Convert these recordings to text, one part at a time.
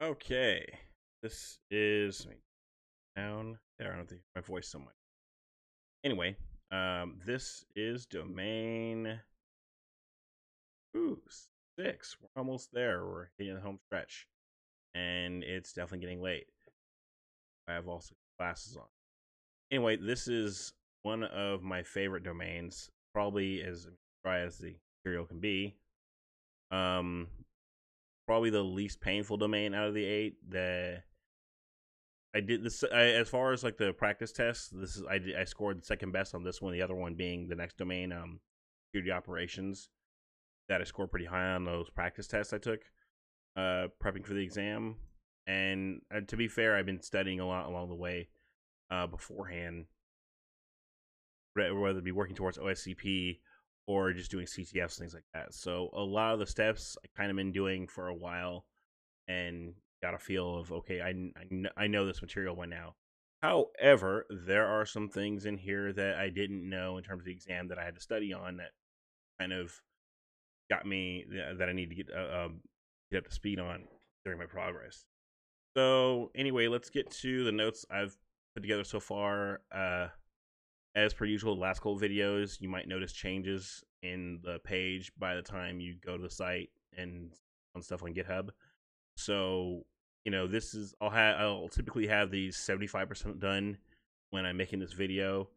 Okay, this is down there. I don't think my voice so much. Anyway, this is domain 6. We're almost there. We're hitting the home stretch, and it's definitely getting late. I have also classes on. Anyway, this is one of my favorite domains, probably as dry as the material can be. Um, Probably the least painful domain out of the 8. I did this as far as like the practice test. This is I scored the second best on this one. The other one being the next domain, security operations. That I scored pretty high on those practice tests I took, prepping for the exam. And to be fair, I've been studying a lot along the way beforehand, whether it be working towards OSCP or just doing CTFs, things like that. So a lot of the steps I kind of been doing for a while, and got a feel of, okay, I know this material by now. However, there are some things in here that I didn't know in terms of the exam that I had to study on that kind of got me that I need to get up to speed on during my progress. So anyway, let's get to the notes I've put together so far. As per usual, the last couple videos, you might notice changes in the page by the time you go to the site and on stuff on GitHub. So, this is I'll typically have these 75% done when I'm making this video,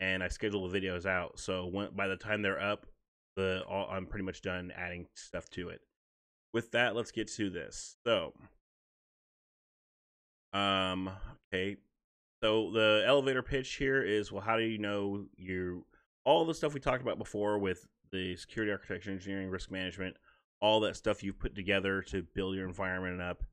and I schedule the videos out. So by the time they're up, I'm pretty much done adding stuff to it. With that, let's get to this. So, okay. So the elevator pitch here is, well, how do you know all the stuff we talked about before with the security architecture, engineering, risk management, all that stuff you've put together to build your environment up,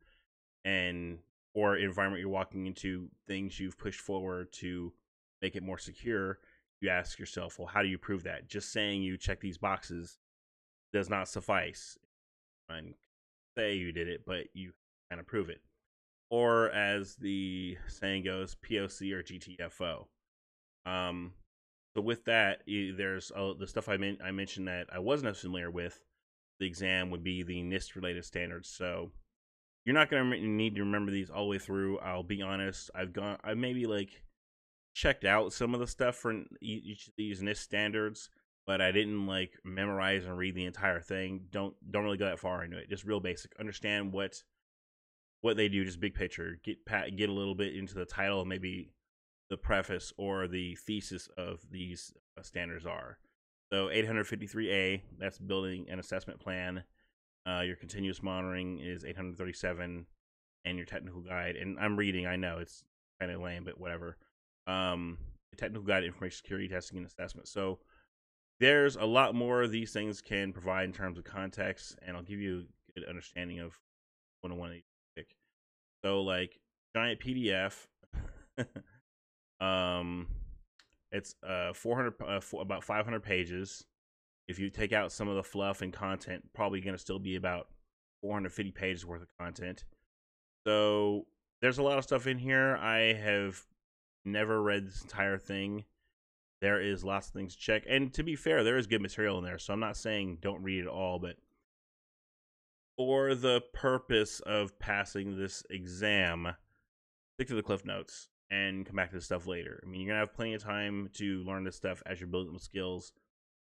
or environment you're walking into, things you've pushed forward to make it more secure. You ask yourself, well, how do you prove that? Just saying you check these boxes does not suffice. And say you did it, but you kind of prove it. Or as the saying goes, POC or GTFO. So with that, there's the stuff I mentioned that I wasn't as familiar with. The exam would be the NIST related standards. So you're not going to need to remember these all the way through. I'll be honest. I maybe like checked out some of the stuff for each of these NIST standards, but I didn't like memorize and read the entire thing. Don't really go that far into it. Just real basic. Understand what they do, just big picture. Get a little bit into the title, maybe the preface or the thesis of these standards are. So 853A, that's building an assessment plan. Your continuous monitoring is 837, and your technical guide. And I'm reading, I know it's kind of lame, but whatever. The technical guide, information security testing and assessment. So there's a lot more of these things can provide in terms of context, and I'll give you a good understanding of one of these. So like giant PDF. It's 400 about 500 pages. If you take out some of the fluff and content, probably going to still be about 450 pages worth of content. So there's a lot of stuff in here. I have never read this entire thing. There is lots of things to check, and to be fair, there is good material in there, so I'm not saying don't read it all, but for the purpose of passing this exam, stick to the cliff notes and come back to this stuff later. I mean, you're gonna have plenty of time to learn this stuff as you're building the skills.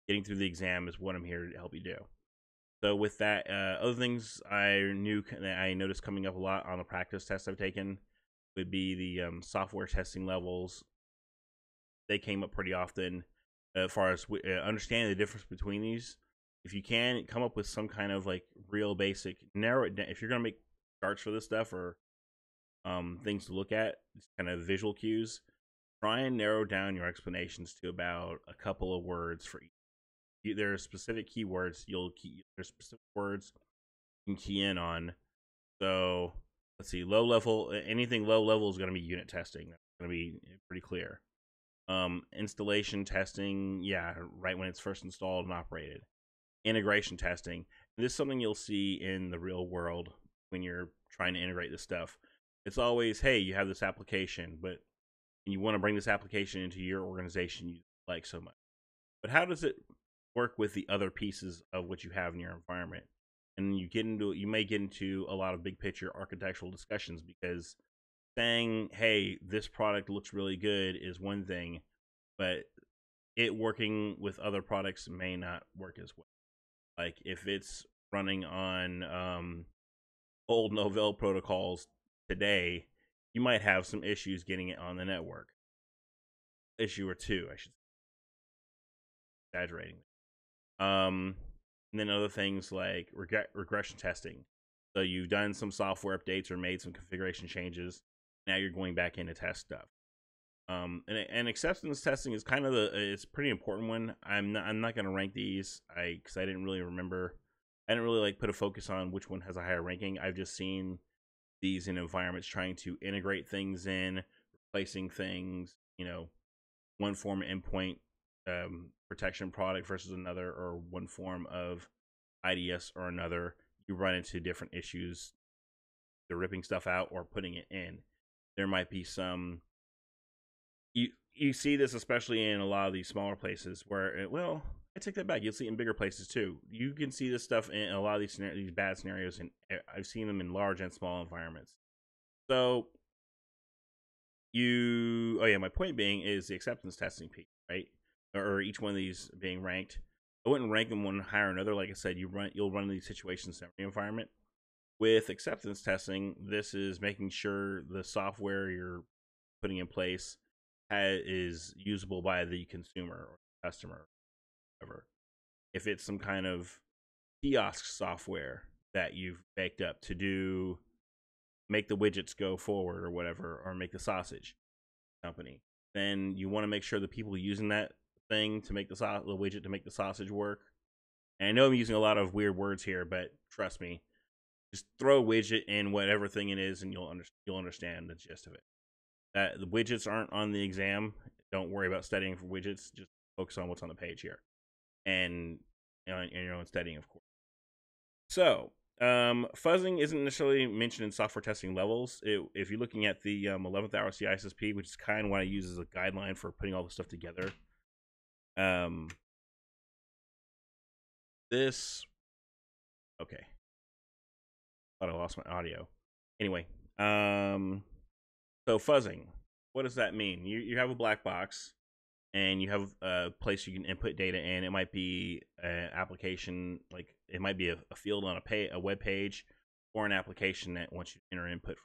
Getting through the exam is what I'm here to help you do. So with that, other things I noticed coming up a lot on the practice tests I've taken would be the software testing levels. They came up pretty often as far as understanding the difference between these. If you can, come up with some kind of like real basic, narrow it down. If you're going to make charts for this stuff or things to look at, kind of visual cues, try and narrow down your explanations to about a couple of words for each. There are specific keywords there's specific words you can key in on. So let's see, anything low level is going to be unit testing. That's going to be pretty clear. Installation testing, yeah, right when it's first installed and operated. Integration testing. This is something you'll see in the real world when you're trying to integrate this stuff. It's always, hey, you have this application, but you want to bring this application into your organization you like so much. But how does it work with the other pieces of what you have in your environment? and you may get into a lot of big picture architectural discussions, because saying, hey, this product looks really good is one thing, but it working with other products may not work as well. Like if it's running on old Novell protocols today, you might have some issues getting it on the network. Issue or two, I should say. Exaggerating. And then other things like regression testing. So you've done some software updates or made some configuration changes. Now you're going back in to test stuff. And acceptance testing is kind of it's a pretty important one. I'm not going to rank these because I didn't really remember. I didn't really like put a focus on which one has a higher ranking. I've just seen these in environments trying to integrate things in, replacing things, one form of endpoint protection product versus another, or one form of IDS or another. You run into different issues. They're ripping stuff out or putting it in. There might be some. You see this especially in a lot of these smaller places where, well, I take that back. You'll see it in bigger places too. You can see this stuff in a lot of these bad scenarios, and I've seen them in large and small environments. So my point being is the acceptance testing piece, right? Or each one of these being ranked. I wouldn't rank them one higher or another. Like I said, you'll run these situations in every environment. With acceptance testing, this is making sure the software you're putting in place is usable by the consumer or customer, whatever. If it's some kind of kiosk software that you've baked up to make the widgets go forward or whatever, or make the sausage company, then you want to make sure the people using that thing to make the widget to make the sausage work. And I know I'm using a lot of weird words here, but trust me, just throw a widget in whatever thing it is, and you'll understand the gist of it. The widgets aren't on the exam. Don't worry about studying for widgets. Just focus on what's on the page here, and your own studying, of course. So, fuzzing isn't necessarily mentioned in software testing levels. If you're looking at the 11th hour CISSP, which is kind of what I use as a guideline for putting all this stuff together. Okay. Thought I lost my audio. Anyway, so fuzzing, what does that mean? You have a black box, and you have a place you can input data in. It might be an application, like it might be a field on a web page, or an application that wants you to enter input.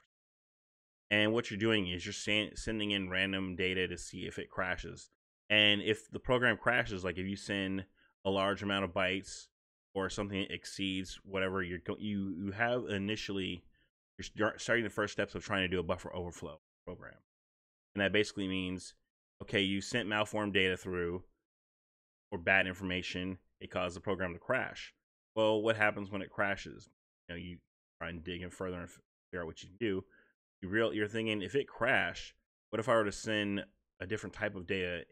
And what you're doing is you're sending in random data to see if it crashes. And if the program crashes, like if you send a large amount of bytes or something that exceeds whatever you have initially, you're starting the first steps of trying to do a buffer overflow program. And that basically means, okay, you sent malformed data through or bad information. It caused the program to crash. Well, what happens when it crashes? You try and dig in further and figure out what you can do. You're thinking, if it crashed, what if I were to send a different type of data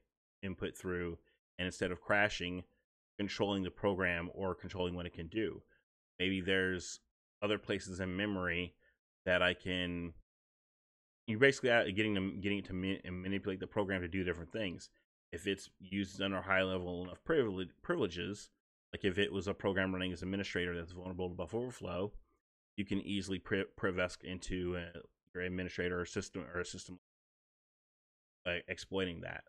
input through, and instead of crashing, controlling the program or controlling what it can do? Maybe there's other places in memory that I can. You're basically getting it to manipulate the program to do different things. If it's used under high level enough privileges, like if it was a program running as administrator that's vulnerable to buffer overflow, you can easily privesc into your administrator or system exploiting that.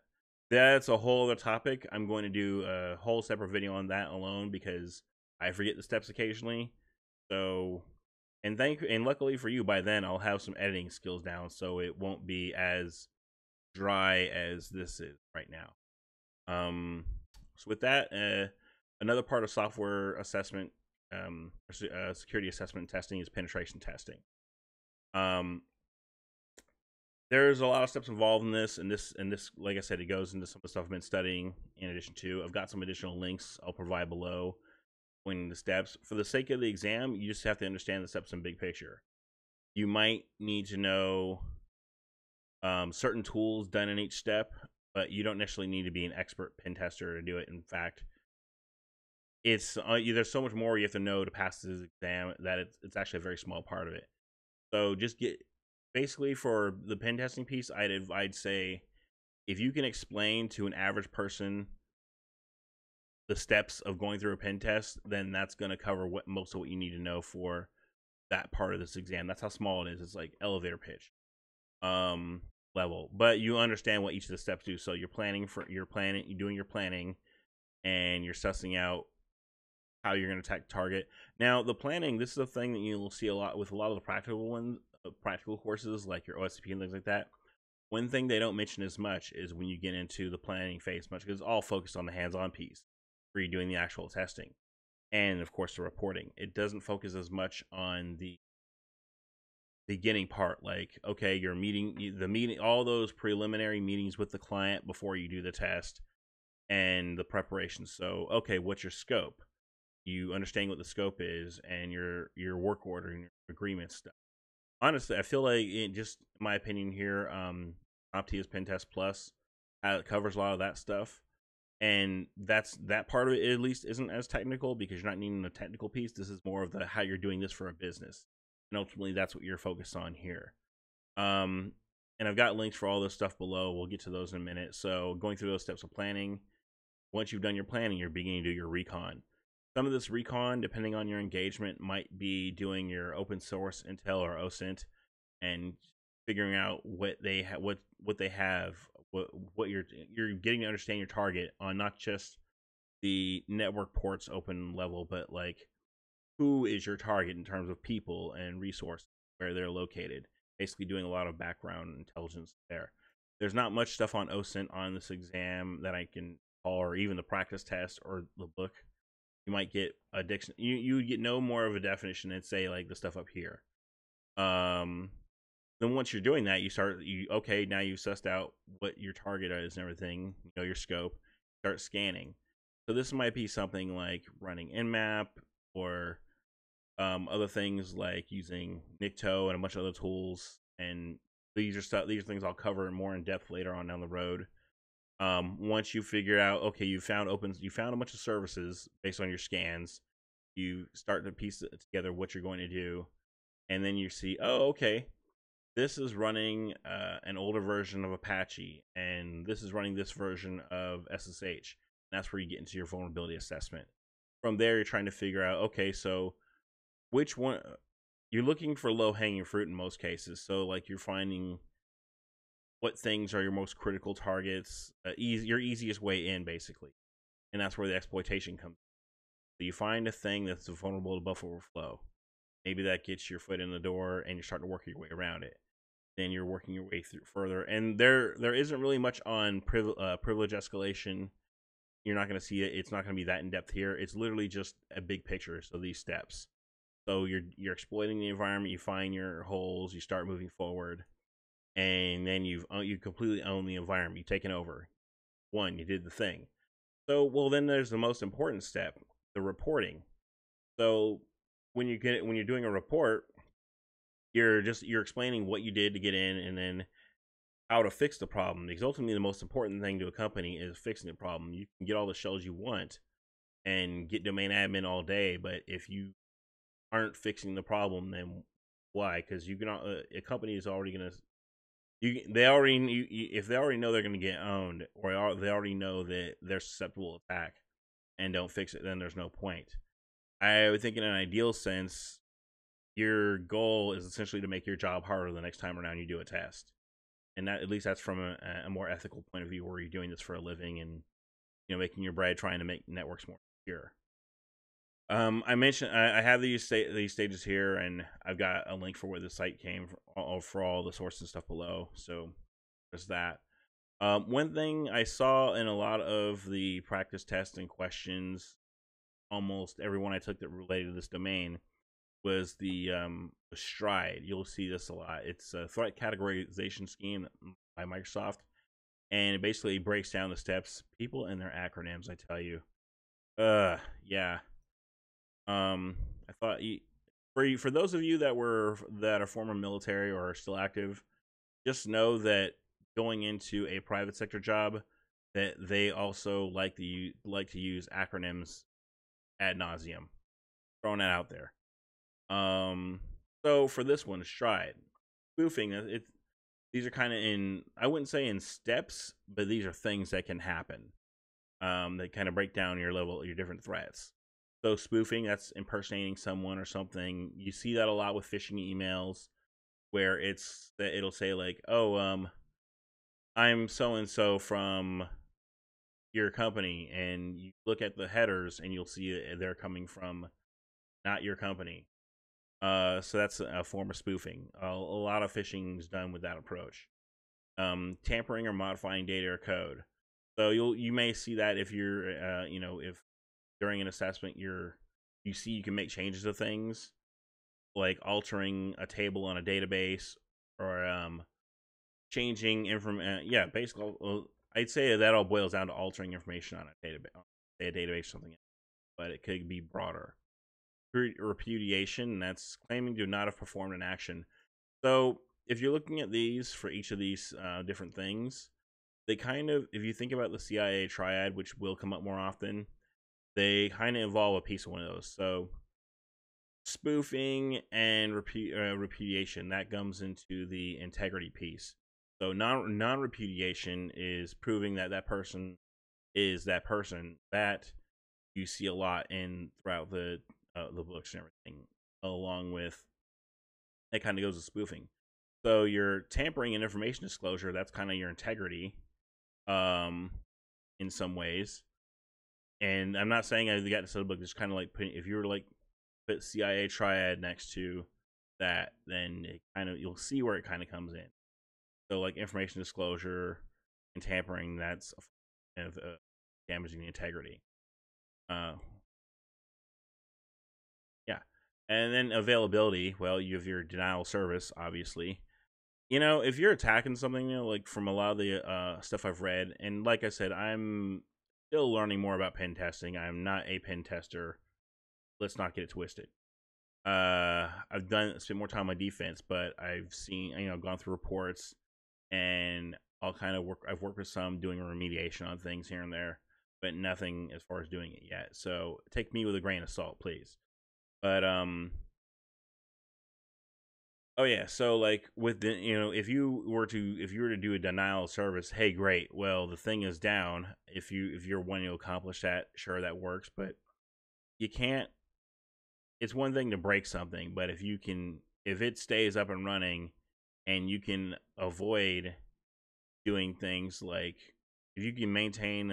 That's a whole other topic. I'm going to do a whole separate video on that alone, because I forget the steps occasionally. So, and luckily for you, by then I'll have some editing skills down, so it won't be as dry as this is right now. So with that, another part of software assessment, security assessment testing, is penetration testing. There's a lot of steps involved in this, and this, like I said, it goes into some of the stuff I've been studying. In addition to, I've got some additional links I'll provide below, pointing the steps. For the sake of the exam, you just have to understand the steps in big picture. You might need to know certain tools done in each step, but you don't necessarily need to be an expert pen tester to do it. In fact, it's there's so much more you have to know to pass this exam that it's actually a very small part of it. So just basically, for the pen testing piece, I'd say if you can explain to an average person the steps of going through a pen test, then that's going to cover what most of what you need to know for that part of this exam. That's how small it is. It's like elevator pitch level, but you understand what each of the steps do. So you're doing your planning, and you're sussing out how you're going to attack target. Now, the planning, this is a thing that you'll see a lot with a lot of the practical ones, practical courses like your OSCP and things like that. One thing they don't mention as much is when you get into the planning phase much, because it's all focused on the hands-on piece where you're doing the actual testing, and of course the reporting. It doesn't focus as much on the beginning part, like, okay, your meeting, all those preliminary meetings with the client before you do the test, and the preparation. So, okay, what's your scope? You understand what the scope is, and your work order and your agreement stuff. Honestly, I feel like, just my opinion here, CompTIA's Pen Test Plus covers a lot of that stuff, and that part of it at least isn't as technical because you're not needing a technical piece. This is more of the how you're doing this for a business, and ultimately that's what you're focused on here. And I've got links for all this stuff below. We'll get to those in a minute. So going through those steps of planning. Once you've done your planning, you're beginning to do your recon. Some of this recon, depending on your engagement, might be doing your open source intel or OSINT and figuring out what they have, what you're getting to understand your target on, not just the network ports open level, but like who is your target in terms of people and resources, where they're located. Basically doing a lot of background intelligence there. There's not much stuff on OSINT on this exam that I can call, or even the practice test or the book. You might get a dictionary. You get no more of a definition than, say, like the stuff up here. Then once you're doing that, okay, now you've sussed out what your target is and everything, you know your scope, start scanning. So this might be something like running Nmap, or other things like using Nikto and a bunch of other tools. And these are things I'll cover more in depth later on down the road. Once you figure out, okay, you found a bunch of services based on your scans, you start to piece it together what you're going to do, and then you see, oh, okay, this is running an older version of Apache, and this is running this version of SSH. And that's where you get into your vulnerability assessment. From there, you're trying to figure out, okay, so which one, you're looking for low-hanging fruit in most cases. So like you're finding what things are your most critical targets, your easiest way in, basically. And that's where the exploitation comes. So you find a thing that's vulnerable to buffer overflow. Maybe that gets your foot in the door and you're starting to work your way around it. Then you're working your way through further. And there isn't really much on privilege escalation. You're not going to see it. It's not going to be that in-depth here. It's literally just a big picture. So these steps. So you're exploiting the environment. You find your holes. You start moving forward. And then you completely own the environment. You've taken over. You did the thing. So, well, then there's the most important step, the reporting. So when you're doing a report, you're explaining what you did to get in, and then how to fix the problem. Because ultimately, the most important thing to a company is fixing the problem. You can get all the shells you want and get domain admin all day, but if you aren't fixing the problem, then why? Because you can a company is already gonna if they already know they're gonna get owned, or they already know that they're susceptible to attack and don't fix it, then there's no point. I would think in an ideal sense, your goal is essentially to make your job harder the next time around you do a test, and that, at least that's from a more ethical point of view, where you're doing this for a living and making your bread, trying to make networks more secure. I mentioned I have these stages here, and I've got a link for where the site came from, for all the sources and stuff below. So there's that. One thing I saw in a lot of the practice tests and questions, almost everyone I took that related to this domain, was the STRIDE. You'll see this a lot. It's a threat categorization scheme by Microsoft, and it basically breaks down the steps. People and their acronyms, I tell you. Yeah. I thought for those of you that are former military or are still active, just know that going into a private sector job, that they also like to use acronyms ad nauseum. Throwing that out there. So for this one, STRIDE, spoofing. These are kind of I wouldn't say in steps, but these are things that can happen. that kind of break down your different threats. So spoofing, that's impersonating someone or something. You see that a lot with phishing emails, where it'll say like, "Oh, I'm so and so from your company," and you look at the headers and you'll see they're coming from not your company. So that's a form of spoofing. A lot of phishing is done with that approach. Tampering or modifying data or code. So you may see that if you're if during an assessment you see you can make changes to things, like altering a table on a database, or changing information. Yeah, basically, I'd say that all boils down to altering information on a database, say a database or something, but it could be broader. Repudiation, that's claiming to not have performed an action. So if you're looking at these for each of these different things, they kind of, if you think about the CIA triad, which will come up more often, they kind of involve a piece of one of those. So spoofing and repudiation, that comes into the integrity piece. So non-repudiation is proving that that person is that person. That you see a lot in throughout the books and everything, along with that kind of goes with spoofing. So your tampering and information disclosure, that's kind of your integrity, um, in some ways. And I'm not saying I got to set a book. Just kind of like if you were like put CIA triad next to that, then it kind of you'll see where it kind of comes in. So like information disclosure and tampering, that's kind of damaging the integrity. Uh, yeah, and then availability. Well, you have your denial of service, obviously. If you're attacking something, like from a lot of the stuff I've read, and like I said, I'm still learning more about pen testing. I'm not a pen tester. Let's not get it twisted. I've spent more time on defense, but I've seen, gone through reports, and I'll kind of I've worked with some doing remediation on things here and there, but nothing as far as doing it yet. So take me with a grain of salt, please. But oh yeah, so like with the if you were to do a denial of service, hey great, well the thing is down. If you're wanting to accomplish that, sure that works, but you can't. It's one thing to break something, but if it stays up and running, and you can avoid doing things like, if you can maintain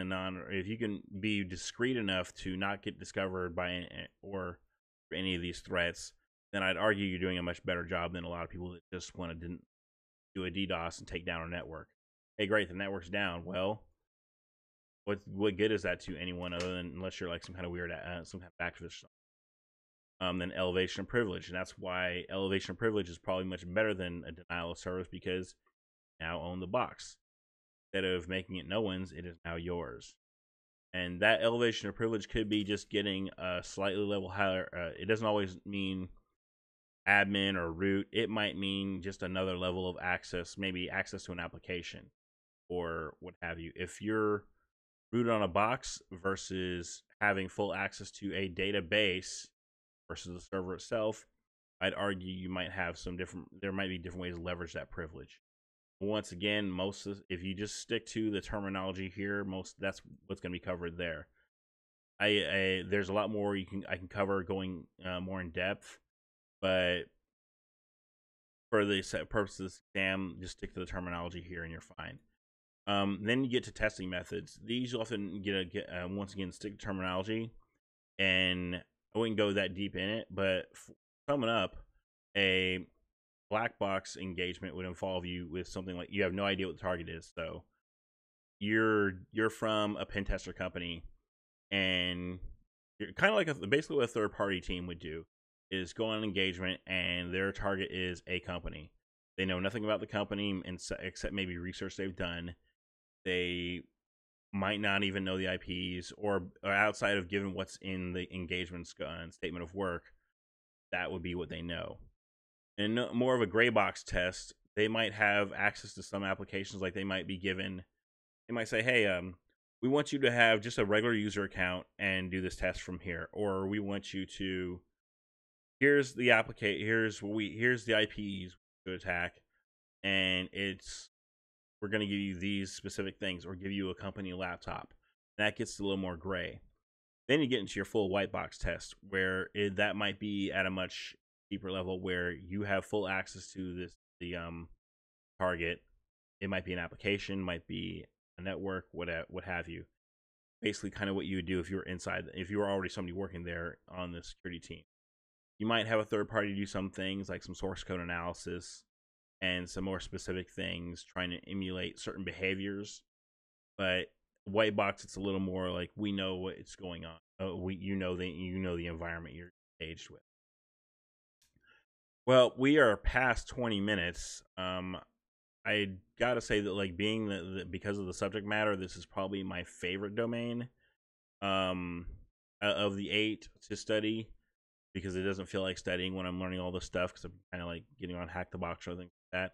if you can be discreet enough to not get discovered by or any of these threats, then I'd argue you're doing a much better job than a lot of people that just want to do a DDoS and take down a network. Hey, great, the network's down. Well, what good is that to anyone other than, unless you're like some kind of weird some kind of activist? Then elevation of privilege, and that's why elevation of privilege is probably much better than a denial of service, because now own the box. Instead of making it no one's, it is now yours. And that elevation of privilege could be just getting a slightly level higher. It doesn't always mean admin or root. It might mean just another level of access, maybe access to an application or what have you. If you're rooted on a box versus having full access to a database versus the server itself, I'd argue you might have there might be different ways to leverage that privilege. Once again, if you just stick to the terminology here, that's what's going to be covered there. There's a lot more I can cover going more in depth, but for the purpose of this exam, just stick to the terminology here and you're fine. Then you get to testing methods. These you often get once again, stick to terminology, and I wouldn't go that deep in it, but summing up, a black box engagement would involve you with something like, you have no idea what the target is. So you're from a pen tester company, and you're kind of like basically what a third party team would do is go on an engagement, and their target is a company. They know nothing about the company except maybe research they've done. They might not even know the IPs, or outside of given what's in the engagement statement of work, that would be what they know. And more of a gray box test, they might have access to some applications. Like they might say, hey, we want you to have just a regular user account and do this test from here, or we want you to, here's the IPs to attack, and we're going to give you these specific things, or give you a company laptop. That gets a little more gray. Then you get into your full white box test, where that might be at a much deeper level, where you have full access to the target. It might be an application, might be a network, what have you. Basically, kind of what you would do if you were if you were already somebody working there on the security team. You might have a third party do some things like some source code analysis and some more specific things, trying to emulate certain behaviors. But white box, it's a little more like we know what's going on. You know the environment you're engaged with. Well, we are past 20 minutes. I gotta say that, like, being because of the subject matter, this is probably my favorite domain of the 8 to study, because it doesn't feel like studying when I'm learning all this stuff, because I'm kind of like getting on Hack the Box or things like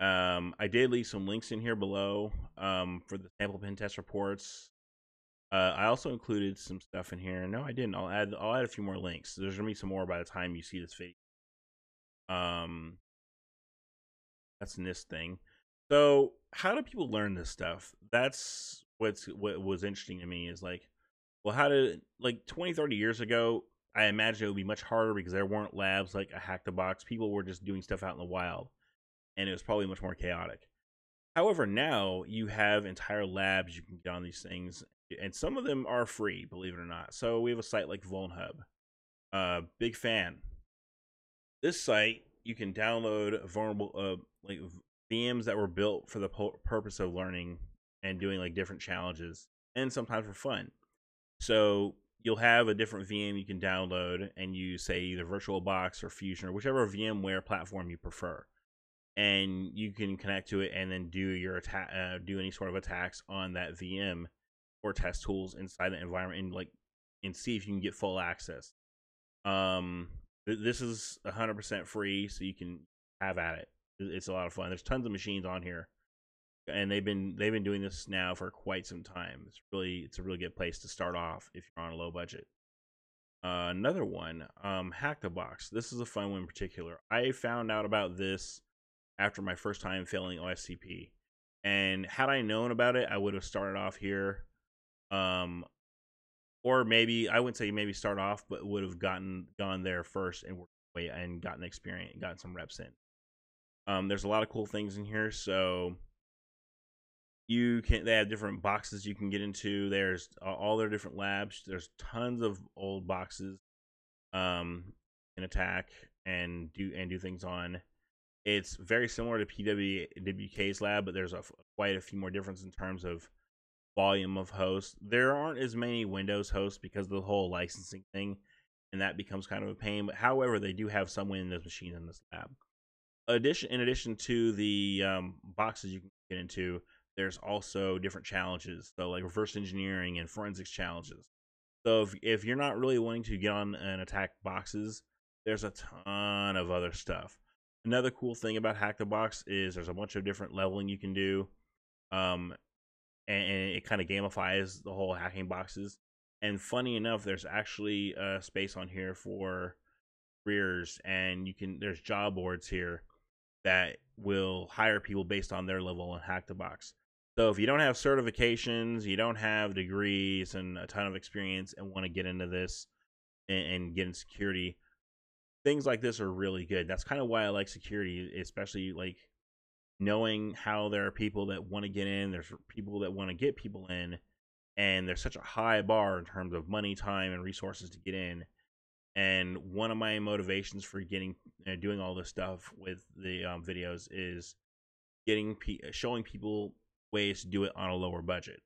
that. I did leave some links in here below for the sample pen test reports. I also included some stuff in here. No, I didn't. I'll add a few more links. There's gonna be some more by the time you see this video. That's NIST thing. So how do people learn this stuff? That's what was interesting to me, is like, well, how did, like, 20, 30 years ago, I imagine it would be much harder because there weren't labs like a Hack the Box. People were just doing stuff out in the wild, and it was probably much more chaotic. However, now you have entire labs you can get on these things, and some of them are free, believe it or not. So we have a site like VulnHub. Big fan. This site, you can download vulnerable like VMs that were built for the purpose of learning and doing like different challenges, and sometimes for fun. So you'll have a different VM you can download, and you say either VirtualBox or Fusion or whichever VMware platform you prefer, and you can connect to it and then do your attack, do any sort of attacks on that VM or test tools inside the environment, and see if you can get full access. This is 100% free, so you can have at it. It's a lot of fun. There's tons of machines on here, and they've been doing this now for quite some time. It's a really good place to start off if you're on a low budget. Another one, Hack the Box. This is a fun one in particular. I found out about this after my first time failing OSCP, and had I known about it, I would have started off here. Or maybe, I wouldn't say maybe start off, but would have gone there first and worked away and gotten experience, gotten some reps in. There's a lot of cool things in here. So they have different boxes you can get into. There's all their different labs. There's tons of old boxes can attack and do things on. It's very similar to PWK's lab, but there's quite a few more differences in terms of volume of hosts. There aren't as many Windows hosts because of the whole licensing thing, and that becomes kind of a pain. But however, they do have some Windows machines in this lab. In addition to the boxes you can get into, there's also different challenges, so like reverse engineering and forensics challenges. So if you're not really wanting to get on and attack boxes, there's a ton of other stuff. Another cool thing about Hack the Box is there's a bunch of different leveling you can do. And it kind of gamifies the whole hacking boxes. And funny enough, there's actually a space on here for careers, and there's job boards here that will hire people based on their level and Hack the Box. So if you don't have certifications, you don't have degrees and a ton of experience, and want to get into this and get in security, things like this are really good. That's kind of why I like security, especially like knowing how there are people that want to get in, there's people that want to get people in, and there's such a high bar in terms of money, time, and resources to get in. And one of my motivations for doing all this stuff with the videos is showing people ways to do it on a lower budget.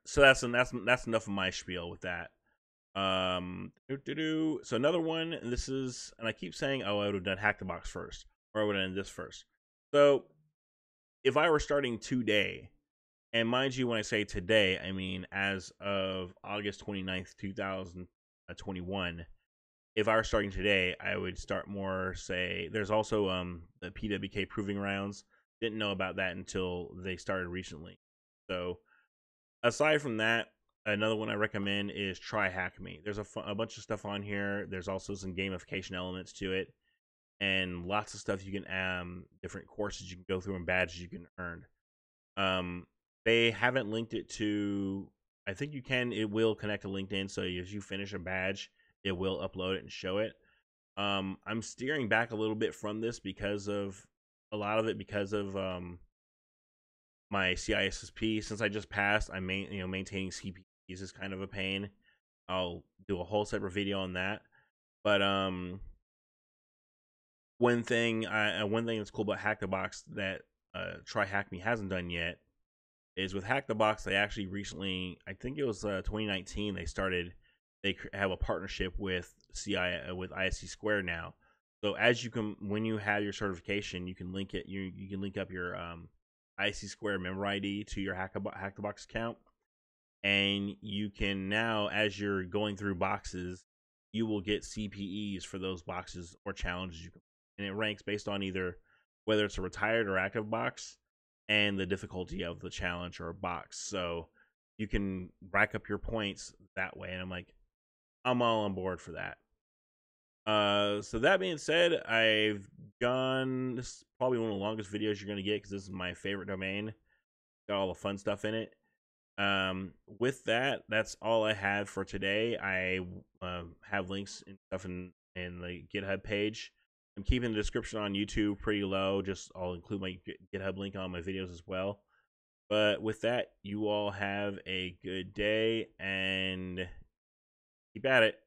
So that's enough of my spiel with that. So another one, and I keep saying, oh, I would have done Hack the Box first, or I would have done this first. So if I were starting today, and mind you, when I say today, I mean as of August 29th, 2021, if I were starting today, I would start more, say, there's also the PWK proving rounds. Didn't know about that until they started recently. So aside from that, another one I recommend is Try Hack Me. There's a bunch of stuff on here. There's also some gamification elements to it, and lots of stuff you can different courses you can go through and badges you can earn. They haven't linked it to. I think you can. It will connect to LinkedIn, so as you finish a badge, it will upload it and show it. I'm steering back a little bit from this because of a lot of it because of my CISSP. Since I just passed, maintaining CPEs is kind of a pain. I'll do a whole separate video on that. But one thing that's cool about Hack the Box that Try Hack Me hasn't done yet is with Hack the Box. They actually recently, I think it was 2019, they have a partnership with ISC Square now. So when you have your certification, you can link it. You can link up your ISC Square member ID to your Hack the Box account, and you can now, as you're going through boxes, you will get CPEs for those boxes or challenges you can, and it ranks based on either whether it's a retired or active box and the difficulty of the challenge or box. So you can rack up your points that way, and I'm all on board for that. So that being said, this is probably one of the longest videos you're gonna get because this is my favorite domain. Got all the fun stuff in it. With that, that's all I have for today. I have links and stuff in the GitHub page. I'm keeping the description on YouTube pretty low. I'll include my GitHub link on my videos as well. But with that, you all have a good day and keep at it.